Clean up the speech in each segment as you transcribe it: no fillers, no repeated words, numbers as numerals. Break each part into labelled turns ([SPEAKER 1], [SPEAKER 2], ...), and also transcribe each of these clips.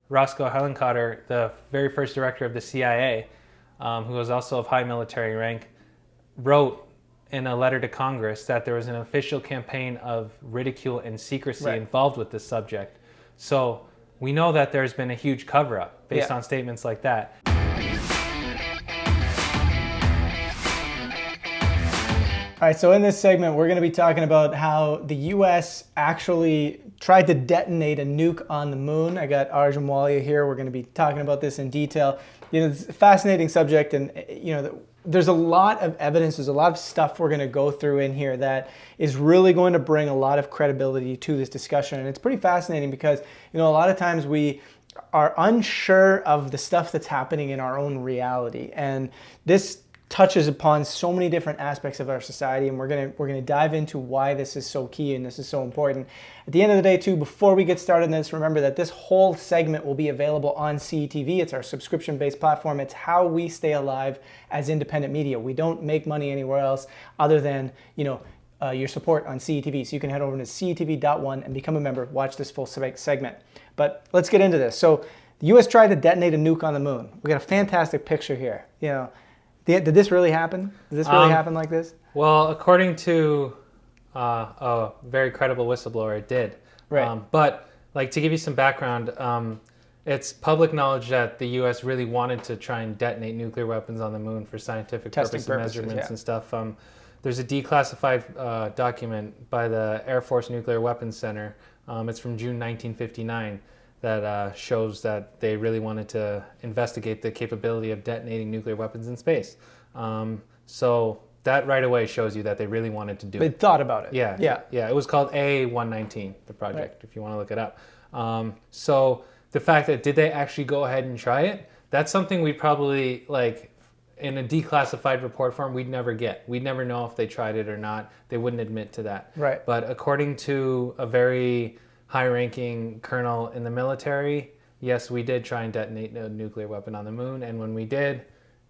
[SPEAKER 1] Roscoe Hillenkotter, the very first director of the CIA, who was also of high military rank, wrote in a letter to Congress that there was an official campaign of ridicule and secrecy involved with this subject. So we know that there's been a huge cover-up based on statements like that.
[SPEAKER 2] All right, so in this segment, we're going to be talking about how the U.S. actually tried to detonate a nuke on the moon. I got Arjun Walia here. We're going to be talking about this in detail. It's a fascinating subject, and there's a lot of evidence. There's a lot of stuff we're going to go through in here that is really going to bring a lot of credibility to this discussion. And it's pretty fascinating because a lot of times we are unsure of the stuff that's happening in our own reality, and this touches upon so many different aspects of our society, and we're gonna dive into why this is so key and this is so important. At the end of the day, too, before we get started on this, remember that this whole segment will be available on CTV. It's our subscription-based platform. It's how we stay alive as independent media. We don't make money anywhere else other than your support on CTV. So you can head over to cetv.one and become a member. Watch this full segment. But let's get into this. So the U.S. tried to detonate a nuke on the moon. We got a fantastic picture here. Did this really happen? Did this really happen like this?
[SPEAKER 1] Well, according to a very credible whistleblower, it did.
[SPEAKER 2] Right.
[SPEAKER 1] But to give you some background, it's public knowledge that the U.S. really wanted to try and detonate nuclear weapons on the moon for scientific purposes, measurements and stuff. There's a declassified document by the Air Force Nuclear Weapons Center. It's from June 1959. That shows that they really wanted to investigate the capability of detonating nuclear weapons in space. So that right away shows you that they really wanted to do it.
[SPEAKER 2] They thought about it.
[SPEAKER 1] Yeah. It was called A119, the project, if you want to look it up. So the fact that did they actually go ahead and try it, that's something we'd probably, in a declassified report form, we'd never get. We'd never know if they tried it or not. They wouldn't admit to that.
[SPEAKER 2] Right.
[SPEAKER 1] But according to a very high-ranking colonel in the military, yes, we did try and detonate a nuclear weapon on the moon, and when we did,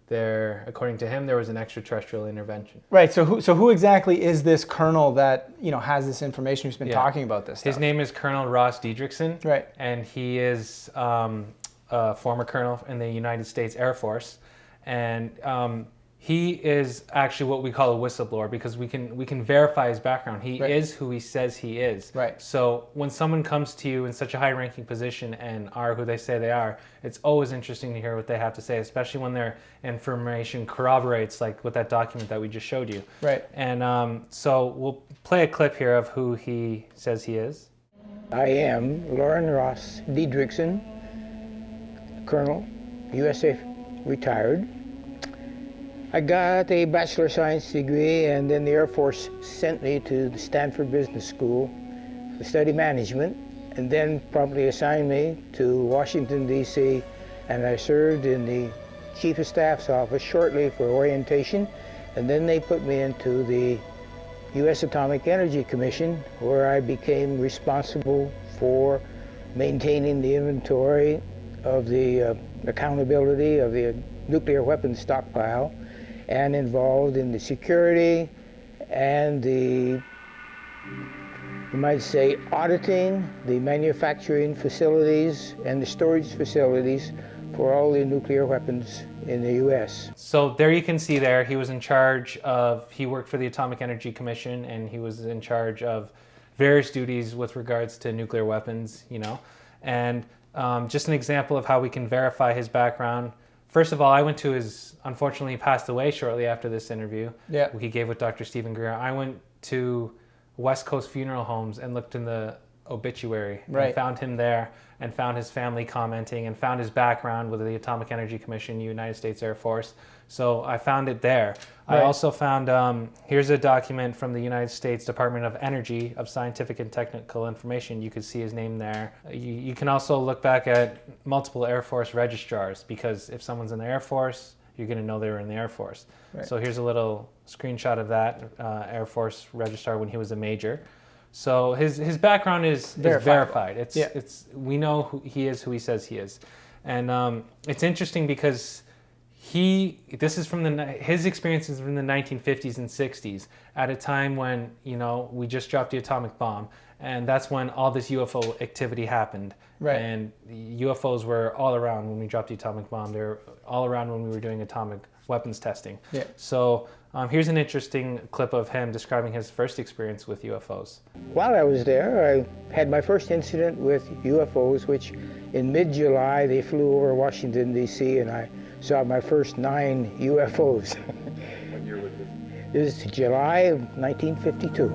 [SPEAKER 1] according to him, there was an extraterrestrial intervention.
[SPEAKER 2] Right. So who exactly is this colonel that has this information? Who's been talking about this stuff?
[SPEAKER 1] His name is Colonel Ross Diedrichson.
[SPEAKER 2] Right.
[SPEAKER 1] And he is a former colonel in the United States Air Force, and he is actually what we call a whistleblower because we can verify his background. He is who he says he is.
[SPEAKER 2] Right.
[SPEAKER 1] So when someone comes to you in such a high-ranking position and are who they say they are, it's always interesting to hear what they have to say, especially when their information corroborates, like with that document that we just showed you.
[SPEAKER 2] Right.
[SPEAKER 1] And so we'll play a clip here of who he says he is.
[SPEAKER 3] I am Lauren Ross Diedrichson, Colonel, USA retired. I got a Bachelor of Science degree, and then the Air Force sent me to the Stanford Business School to study management, and then promptly assigned me to Washington, D.C., and I served in the Chief of Staff's office shortly for orientation, and then they put me into the U.S. Atomic Energy Commission, where I became responsible for maintaining the inventory of the accountability of the nuclear weapons stockpile, and involved in the security and you might say, auditing the manufacturing facilities and the storage facilities for all the nuclear weapons in the U.S.
[SPEAKER 1] So there you can see he was in charge of, he worked for the Atomic Energy Commission, and he was in charge of various duties with regards to nuclear weapons, and just an example of how we can verify his background. First of all, I went to unfortunately he passed away shortly after this interview.
[SPEAKER 2] Yeah.
[SPEAKER 1] He gave with Dr. Stephen Greer. I went to West Coast Funeral Homes and looked in the obituary and found him there and found his family commenting and found his background with the Atomic Energy Commission, United States Air Force. So I found it there. I also found, here's a document from the United States Department of Energy of Scientific and Technical Information. You could see his name there. You can also look back at multiple Air Force registrars, because if someone's in the Air Force, you're going to know they were in the Air Force. Right. So here's a little screenshot of that Air Force registrar when he was a major. So his background is verified. We know who he is, who he says he is. And it's interesting because This is from his experiences from the 1950s and 60s, at a time when, you know, we just dropped the atomic bomb, and that's when all this UFO activity happened.
[SPEAKER 2] Right.
[SPEAKER 1] And UFOs were all around when we dropped the atomic bomb. They're all around when we were doing atomic weapons testing.
[SPEAKER 2] Yeah.
[SPEAKER 1] So here's an interesting clip of him describing his first experience with UFOs.
[SPEAKER 3] While I was there, I had my first incident with UFOs, which in mid-July they flew over Washington, D.C., and I saw my first 9 UFOs.
[SPEAKER 4] What year was this?
[SPEAKER 3] This is July of 1952.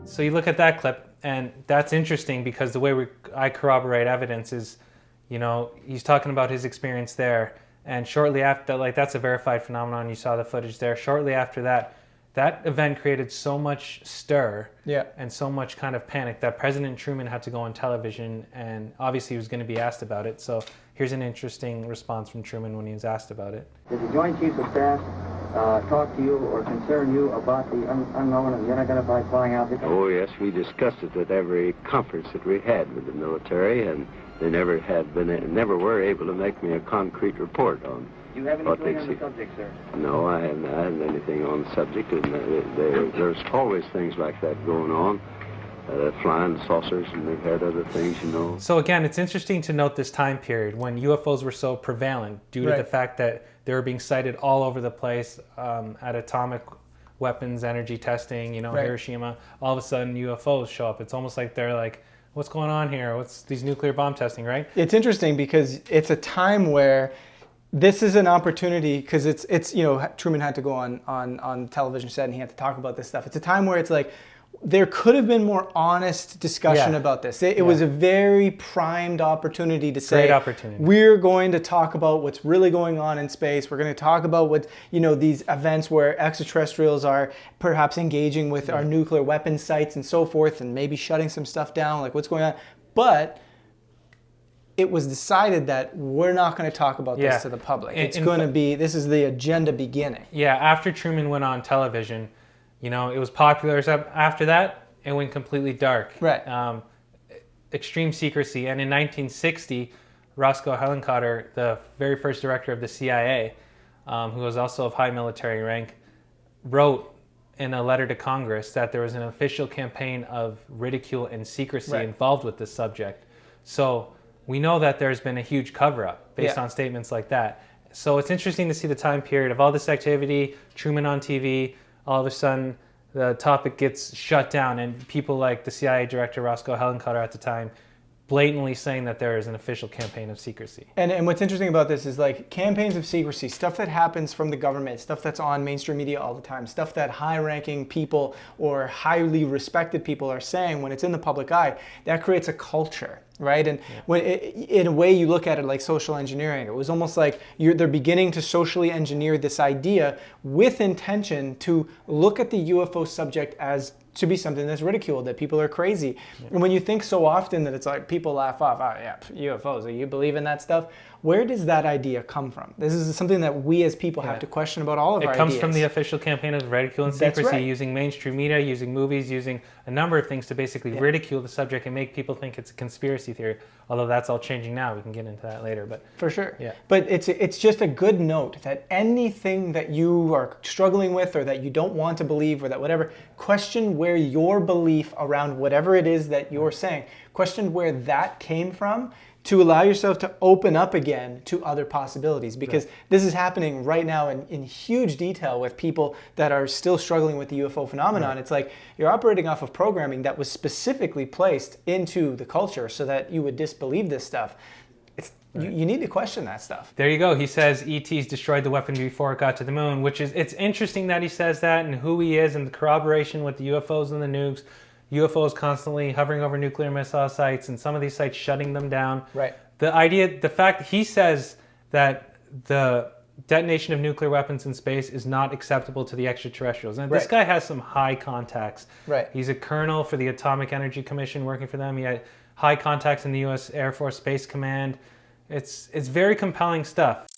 [SPEAKER 1] So you look at that clip, and that's interesting because the way I corroborate evidence is, you know, he's talking about his experience there, and shortly after, like, that's a verified phenomenon. You saw the footage there. Shortly after that, that event created so much stir and so much kind of panic that President Truman had to go on television, and obviously he was going to be asked about it. So here's an interesting response from Truman when he was asked about it.
[SPEAKER 5] Did the Joint Chiefs of Staff talk to you or concern you about the unknown and the unidentified flying object?
[SPEAKER 6] Oh yes, we discussed it at every conference that we had with the military, and they never were able to make me a concrete report on.
[SPEAKER 5] Do you have
[SPEAKER 6] what
[SPEAKER 5] anything
[SPEAKER 6] they
[SPEAKER 5] on the
[SPEAKER 6] see.
[SPEAKER 5] subject, sir?
[SPEAKER 6] No, I haven't anything on the subject, and there's always things like that going on. Flying saucers, and they've had other things, you know.
[SPEAKER 1] So again, it's interesting to note this time period when UFOs were so prevalent due to the fact that they were being sighted all over the place at atomic weapons energy testing, you know, Hiroshima. All of a sudden UFOs show up. It's almost like they're like, what's going on here? What's these nuclear bomb testing, right?
[SPEAKER 2] It's interesting because it's a time where this is an opportunity, because it's you know, Truman had to go on television set and he had to talk about this stuff. It's a time where it's like, there could have been more honest discussion about this. It was a very primed opportunity to say,
[SPEAKER 1] great opportunity.
[SPEAKER 2] We're going to talk about what's really going on in space. We're going to talk about what, you know, these events where extraterrestrials are perhaps engaging with our nuclear weapons sites and so forth, and maybe shutting some stuff down, like what's going on. But it was decided that we're not going to talk about this to the public. It's going to be, this is the agenda beginning.
[SPEAKER 1] Yeah, after Truman went on television, you know, it was popular. After that, it went completely dark.
[SPEAKER 2] Right.
[SPEAKER 1] Extreme secrecy. And in 1960, Roscoe Hellencotter, the very first director of the CIA, who was also of high military rank, wrote in a letter to Congress that there was an official campaign of ridicule and secrecy involved with this subject. So we know that there's been a huge cover-up based on statements like that. So it's interesting to see the time period of all this activity, Truman on TV. All of a sudden, the topic gets shut down, and people like the CIA director, Roscoe Hellencotter at the time, blatantly saying that there is an official campaign of secrecy.
[SPEAKER 2] And what's interesting about this is, like, campaigns of secrecy, stuff that happens from the government, stuff that's on mainstream media all the time, stuff that high-ranking people or highly respected people are saying when it's in the public eye, that creates a culture. Right, and when in a way you look at it like social engineering, it was almost like they're beginning to socially engineer this idea with intention to look at the UFO subject as to be something that's ridiculed, that people are crazy. And when you think so often that it's like people laugh off, oh yeah, UFOs, you believe in that stuff? Where does that idea come from? This is something that we as people have to question about all of our ideas.
[SPEAKER 1] It comes from the official campaign of ridicule and secrecy, using mainstream media, using movies, using a number of things to basically ridicule the subject and make people think it's a conspiracy theory. Although that's all changing now. We can get into that later. But
[SPEAKER 2] for sure.
[SPEAKER 1] Yeah.
[SPEAKER 2] But it's just a good note that anything that you are struggling with or that you don't want to believe or that whatever, question where your belief around whatever it is that you're saying, question where that came from, to allow yourself to open up again to other possibilities, because this is happening right now in huge detail with people that are still struggling with the UFO phenomenon. It's like you're operating off of programming that was specifically placed into the culture so that you would disbelieve this stuff. You need to question that stuff.
[SPEAKER 1] There you go. He says ET's destroyed the weapon before it got to the moon, which is, it's interesting that he says that and who he is and the corroboration with the UFOs and the nukes. UFOs constantly hovering over nuclear missile sites and some of these sites shutting them down.
[SPEAKER 2] Right.
[SPEAKER 1] The fact he says that the detonation of nuclear weapons in space is not acceptable to the extraterrestrials. And this guy has some high contacts.
[SPEAKER 2] Right.
[SPEAKER 1] He's a colonel for the Atomic Energy Commission working for them. He had high contacts in the U.S. Air Force Space Command. It's very compelling stuff.